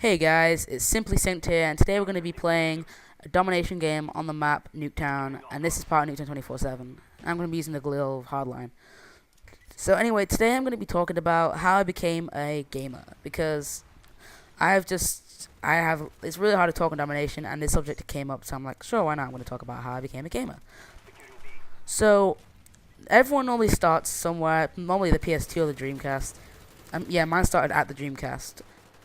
Hey guys, it's Simply Synced here, and today we're going to be playing a domination game on the map Nuketown, and this is part of Nuketown 24/7. I'm going to be using the Galil hardline. So anyway, today I'm going to be talking about how I became a gamer, because it's really hard to talk on domination, and this subject came up, so I'm like, sure, why not? I'm going to talk about how I became a gamer. So, everyone normally starts somewhere, normally the PS2 or the Dreamcast. Yeah, mine started at the Dreamcast.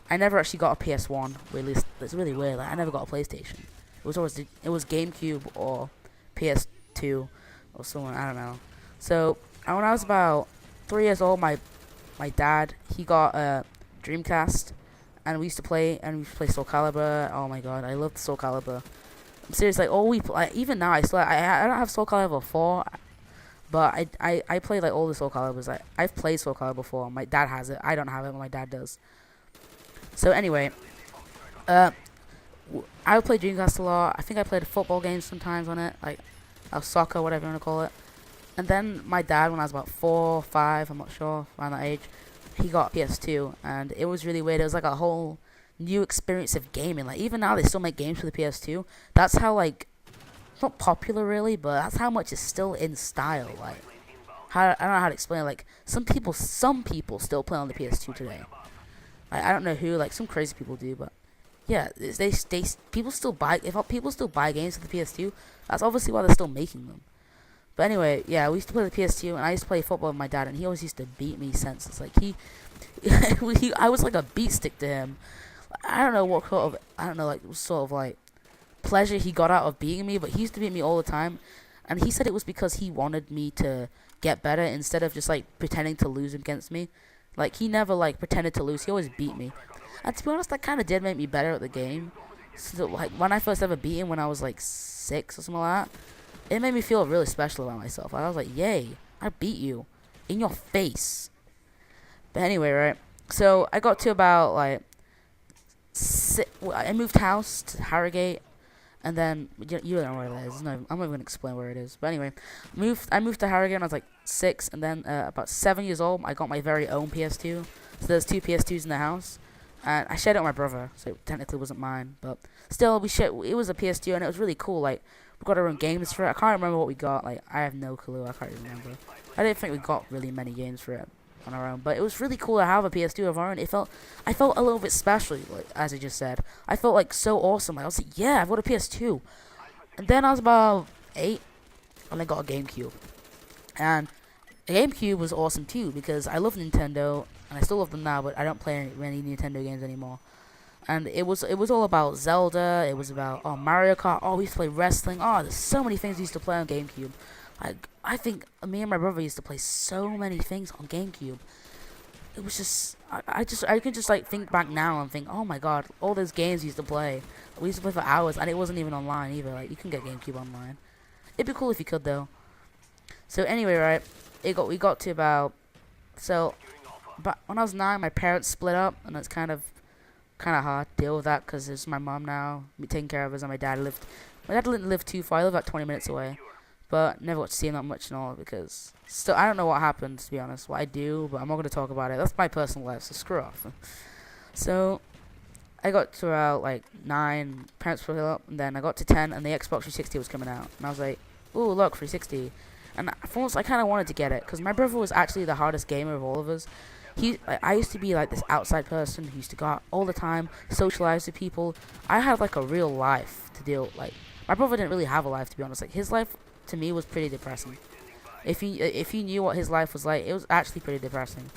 I never actually got a PS1. Really, it's really weird. Like, I never got a PlayStation. It was GameCube or PS2 or someone, I don't know. So when I was about 3 years old, my dad, he got a Dreamcast, and we used to play Soul Calibur. Oh my god, I loved Soul Calibur. I'm serious. Like, even now I don't have Soul Calibur 4, but I play like all the Soul Caliburs. I've played Soul Calibur before. My dad has it. I don't have it, but my dad does. So anyway, I would play Dreamcast a lot. I think I played football games sometimes on it, like soccer, whatever you want to call it. And then my dad, when I was about 4, 5, I'm not sure, around that age, he got a PS2, and it was really weird. It was like a whole new experience of gaming. Like, even now they still make games for the PS2. That's how, like, it's not popular really, but that's how much it's still in style. Like, I don't know how to explain it. Like, some people still play on the PS2 today. I don't know who, like some crazy people do, but yeah, people still buy, if people still buy games for the PS2, that's obviously why they're still making them. But anyway, yeah, we used to play the PS2, and I used to play football with my dad, and he always used to beat me senseless. Like, I was like a beat stick to him. I don't know what sort of, like pleasure he got out of beating me, but he used to beat me all the time, and he said it was because he wanted me to get better instead of just like pretending to lose against me. Like, he never, like, pretended to lose. He always beat me. And to be honest, that kind of did make me better at the game. So, like, when I first ever beat him when I was, like, 6 or something like that, it made me feel really special about myself. I was like, yay, I beat you. In your face. But anyway, right? So, I got to about, like, I moved house to Harrogate. And then, you don't know where it is. I'm not even going to explain where it is. But anyway, I moved to Harrogate when I was like 6. And then about 7 years old, I got my very own PS2. So there's 2 PS2s in the house. And I shared it with my brother. So it technically wasn't mine. But still, it was a PS2, and it was really cool. Like, we got our own games for it. I can't remember what we got. Like, I have no clue. I can't even remember. I didn't think we got really many games for it on our own, but it was really cool to have a PS2 of our own. I felt a little bit special, like, as I just said. I felt like so awesome. Like, I was like, yeah, I've got a PS2. And then I was about 8, and I got a GameCube. And a GameCube was awesome too, because I love Nintendo, and I still love them now, but I don't play many Nintendo games anymore. And it was all about Zelda. It was about Mario Kart. We used to play wrestling. There's so many things we used to play on GameCube. Like, I think me and my brother used to play so many things on GameCube. It was just, I could just like think back now and think, oh my god, all those games we used to play. We used to play for hours, and it wasn't even online either. Like, you can get GameCube online. It'd be cool if you could though. So anyway, right, we got to about, but when I was 9, my parents split up, and it's kind of hard to deal with that, because it's my mom now, me taking care of us, and my dad didn't live too far. He lived about 20 minutes away. But never got to see him that much and all, because still, I don't know what happened, to be honest. What I do, but I'm not going to talk about it. That's my personal life, so screw off. So I got to about like 9, parents split up, and then I got to 10, and the Xbox 360 was coming out, and I was like, ooh, look, 360. And for once, I kind of wanted to get it, because my brother was actually the hardest gamer of all of us. I used to be like this outside person who used to go out all the time, socialize with people. I had like a real life to deal. Like, my brother didn't really have a life, to be honest. Like, his life to me was pretty depressing. If you knew what his life was like, it was actually pretty depressing.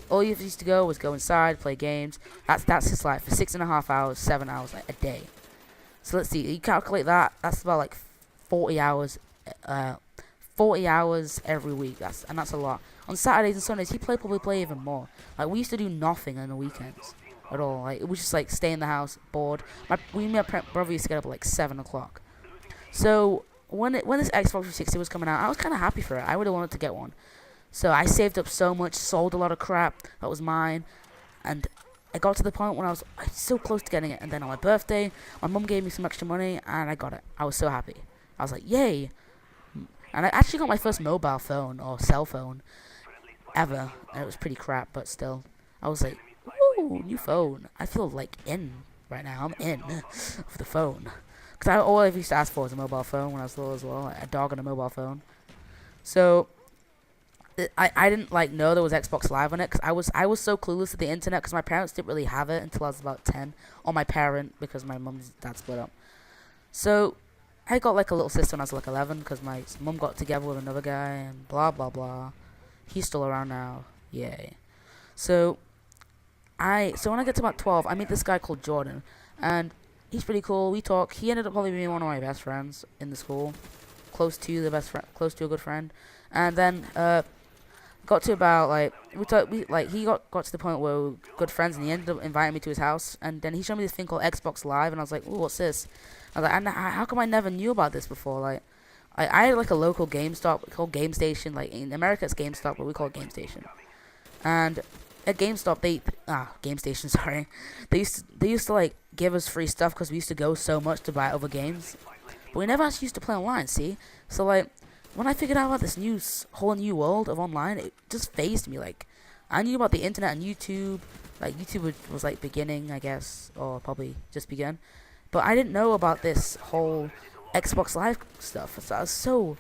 All you used to go was go inside, play games. That's his life for 6.5 hours, 7 hours like, a day. So let's see, you calculate that. That's about like 40 hours, 40 hours every week. That's a lot. On Saturdays and Sundays, he probably play even more. Like, we used to do nothing on the weekends at all. Like, it was just like stay in the house, bored. My brother used to get up at like 7 o'clock. So when this Xbox 360 was coming out, I was kind of happy for it. I would have wanted to get one. So I saved up so much, sold a lot of crap that was mine, and I got to the point when I was so close to getting it. And then on my birthday, my mum gave me some extra money, and I got it. I was so happy. I was like, yay! And I actually got my first mobile phone or cell phone ever, and it was pretty crap, but still, I was like, woo! ooh, new phone. I feel like in right now. I'm in of the phone. Because all I used to ask for was a mobile phone when I was little as well. Like, a dog and a mobile phone. So I didn't like know there was Xbox Live on it because I was so clueless to the internet because my parents didn't really have it until I was about 10, or my parent because my mum's dad split up. So I got like a little sister when I was like 11 because my mum got together with another guy and blah blah blah. He's still around now, yay. So when I get to about 12, I meet this guy called Jordan, and he's pretty cool. We talk. He ended up probably being one of my best friends in the school, close to close to a good friend. And then got to about like he got to the point where we were good friends, and he ended up inviting me to his house, and then he showed me this thing called Xbox Live, and I was like, "Ooh, what's this?" I was like, "How come I never knew about this before?" Like, I had like a local GameStop called Game Station. Like in America, it's GameStop, but we call it Game Station. And at GameStop, Game Station, sorry, they used to like give us free stuff because we used to go so much to buy other games, but we never actually used to play online. See, so like when I figured out about this whole new world of online, it just phased me. Like, I knew about the internet and YouTube. Like, YouTube was like beginning, I guess, or probably just begun. But I didn't know about this whole Xbox Live stuff. So it was so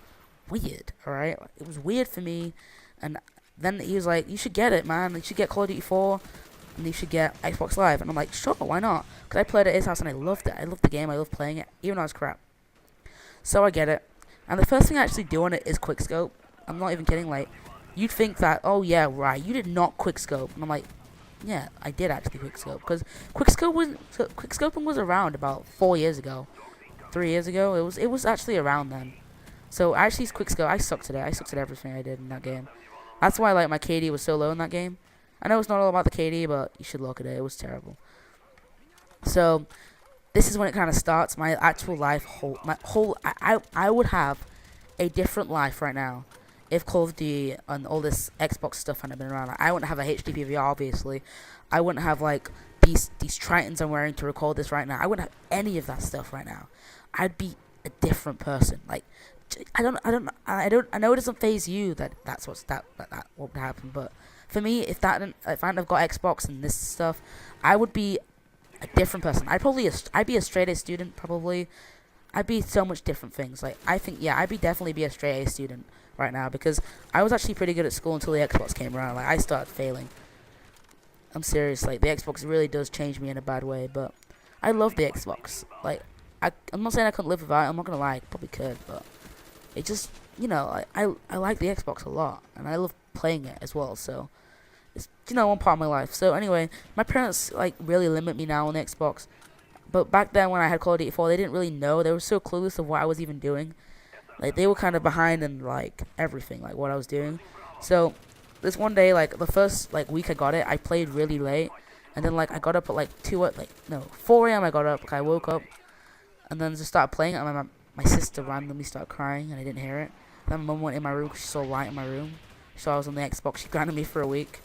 weird, alright? It was weird for me. And then he was like, you should get it, man. You should get Call of Duty 4, and you should get Xbox Live. And I'm like, sure, why not? Because I played it at his house and I loved it. I loved the game. I loved playing it, even though it was crap. So I get it. And the first thing I actually do on it is quickscope. I'm not even kidding. Like, you'd think that, oh yeah, right, you did not quickscope. And I'm like, yeah, I did actually quickscope. Because quickscoping was around about 4 years ago, 3 years ago. It was actually around then. So I actually quickscope. I sucked at it. I sucked at everything I did in that game. That's why like my KD was so low in that game. I know it's not all about the KD, but you should look at it. It was terrible. So this is when it kind of starts. My actual life, I would have a different life right now if Call of Duty and all this Xbox stuff hadn't been around. Like, I wouldn't have a HD PVR, obviously. I wouldn't have like these Tritons I'm wearing to record this right now. I wouldn't have any of that stuff right now. I'd be a different person. Like, I know it doesn't phase you that what would happen, but for me, if I hadn't have got Xbox and this stuff, I would be a different person. I'd be a straight A student probably. I'd be so much different things. Like, I think, yeah, I'd definitely be a straight A student right now because I was actually pretty good at school until the Xbox came around. Like, I started failing. I'm serious. Like, the Xbox really does change me in a bad way, but I love the Xbox. Like, I'm not saying I couldn't live without it. I'm not gonna lie, I probably could, but it just, I like the Xbox a lot, and I love playing it as well. So it's one part of my life. So anyway, my parents like really limit me now on the Xbox. But back then when I had Call of Duty 4, they didn't really know. They were so clueless of what I was even doing. Like, they were kind of behind in like everything, like what I was doing. So this one day, like the first like week I got it, I played really late, and then like I got up at like 4 a.m. I got up. Like, I woke up and then just started playing it, and my sister randomly started crying, and I didn't hear it. Then my mum went in my room because she saw light in my room. So I was on the Xbox. She grounded me for a week.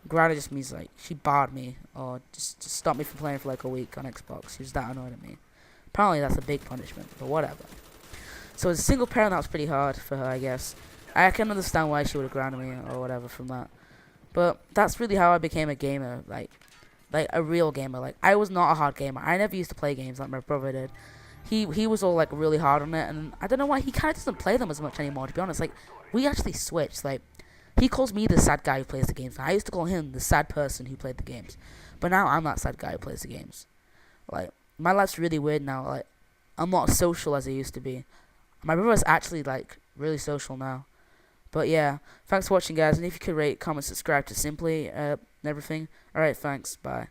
Grounded just means like she barred me or just stopped me from playing for like a week on Xbox. She was that annoyed at me. Apparently that's a big punishment, but whatever. So as a single parent, that was pretty hard for her, I guess. I can understand why she would have grounded me or whatever from that. But that's really how I became a gamer, like a real gamer. Like, I was not a hard gamer. I never used to play games like my brother did. He was all like really hard on it, and I don't know why he kind of doesn't play them as much anymore, to be honest. Like, we actually switched. Like, he calls me the sad guy who plays the games. I used to call him the sad person who played the games. But now I'm that sad guy who plays the games. Like, my life's really weird now. Like, I'm not as social as I used to be. My brother's actually like really social now. But yeah, thanks for watching, guys. And if you could rate, comment, subscribe to Simply and everything. Alright, thanks. Bye.